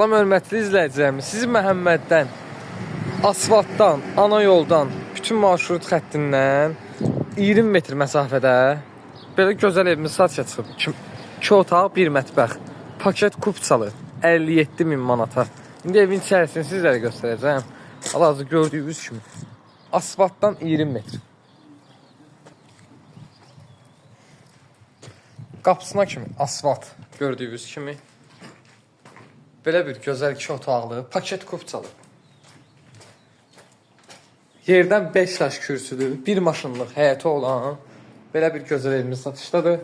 Salam hörmətli izləyicilərimiz, sizi Məhəmməddən, asfaltdan, ana yoldan, bütün marşrut xəttindən 20 metr məsafədə belə gözəl evimiz satışa çıxıb. 2 otaq, 1 mətbəx, paket kupçalı 57.000 manata. İndi evin içərisini sizlərə göstərəcəm. Hal-hazırda gördüyünüz kimi asfaltdan 20 metr. Qapısına kimi asfalt gördüyünüz kimi. Belə bir gözəl 2 otaqlı, paket kupçalı. Yerdən 5 yaş kürsülü, 1 maşınlıq həyəti olan belə bir gözəl evimiz satışdadır.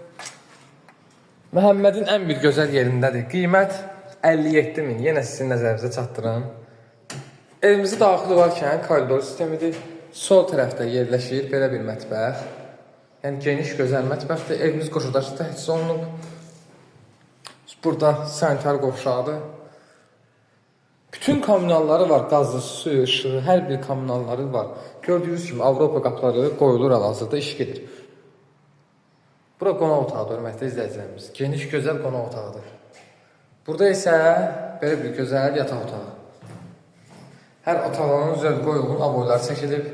Məhəmmədin ən bir gözəl yerindədir. Qiymət 57.000. Yenə sizin nəzərinizə çatdıram. Evimizi daxil olarkən koridor sistemidir. Sol tərəfdə yerləşir belə bir mətbəx. Yəni geniş, gözəl mətbəxdir. Evimiz qoşudaşı təchiz olunub. Burada sanitar qovşağı. Bütün kommunalları var, qazı, suyu, ışığı, hər bir kommunalları var. Gördüyünüz kimi Avropa qapıları qoyulur hal-hazırda, iş gedir. Bura qonaq otağıdır, hörmətli izləyicilərimiz. Geniş, gözəl qonaq otağıdır. Burada isə belə bir gözəl yataq otağı. Hər otağının üzərində qoyulğun aboylar çəkilib.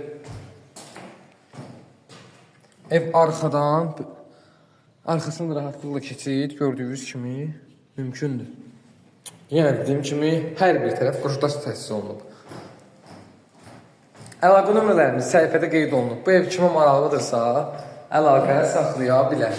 Ev arxadan, arxasında rahatlıqla keçid gördüyünüz kimi mümkündür. Yenə dediyim kimi, hər bir tərəf qoşudaşı təchiz olunub. Əlaqə nömrələrimiz səhifədə qeyd olunub. Bu ev kimə maraqlıdırsa, əlaqə saxlaya bilər.